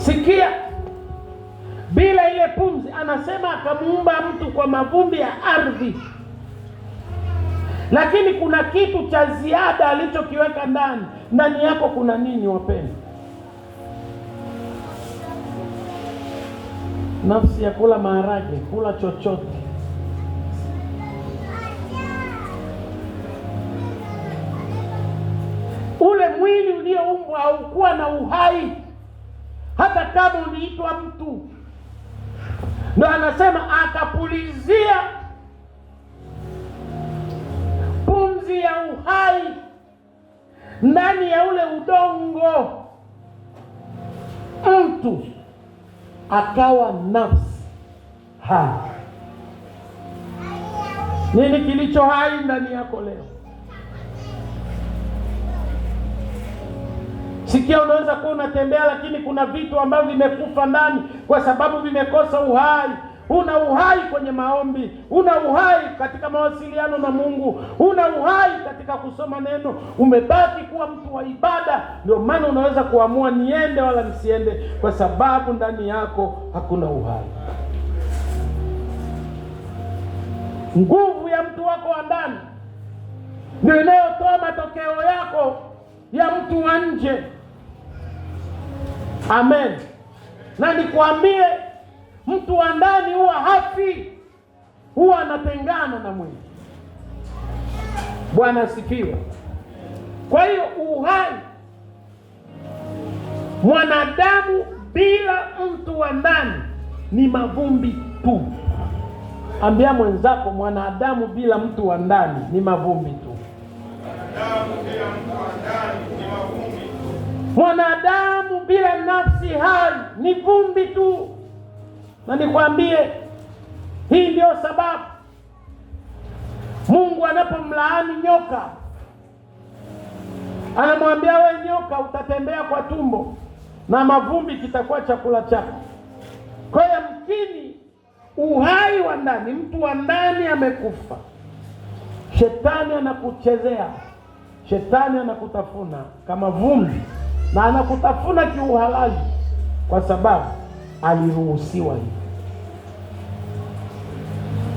Sikia, bila ile pumzi, anasema akamuumba mtu kwa mavumbi ya ardhi, lakini kuna kitu cha ziada alichokiweka ndani yako. Kuna nini wapendwa? Nafsi ya kula maharage, kula chochote. Ule mwili ulioumbwa haukuwa na uhai, hata kama uliitwa mtu. Ndio anasema akapulizia pumzi ya uhai ndani ya ule udongo, mtu akawa nafsi hai. Nini kilicho hai ndani yako leo? Sikia, unaweza kuwa unatembea lakini kuna vitu ambavyo vimekufa ndani kwa sababu vimekosa uhai. Una uhai kwenye maombi, una uhai katika mawasiliano na Mungu, una uhai katika kusoma neno. Umebaki kuwa mtu wa ibada. Ndio maana unaweza kuamua niende wala nisiende, kwa sababu ndani yako hakuna uhai. Nguvu ya mtu wako wa ndani ndio inayotoa matokeo yako ya mtu wa nje. Amen. Na nikwambie, mtu wa ndani huwa hafi, huwa anatengana na mwili. Bwana asifiwe. Kwa hiyo uhai, mwanadamu bila mtu wa ndani ni mavumbi tu. Ambia mwenzako, mwanadamu bila mtu wa ndani ni mavumbi tu. Mwanadamu bila nafsi hai ni vumbi tu. Na nikwambie, hii ndio sababu Mungu anapomlaani nyoka anamwambia, we nyoka, utatembea kwa tumbo na mavumbi kitakuwa chakula chako. Kwa hiyo mkini uhai wa ndani, mtu wa ndani amekufa, shetani anakuchezea, shetani anakutafuna kama vumbi, na anakutafuna kiuhalali kwa sababu aliruhusiwa hivi.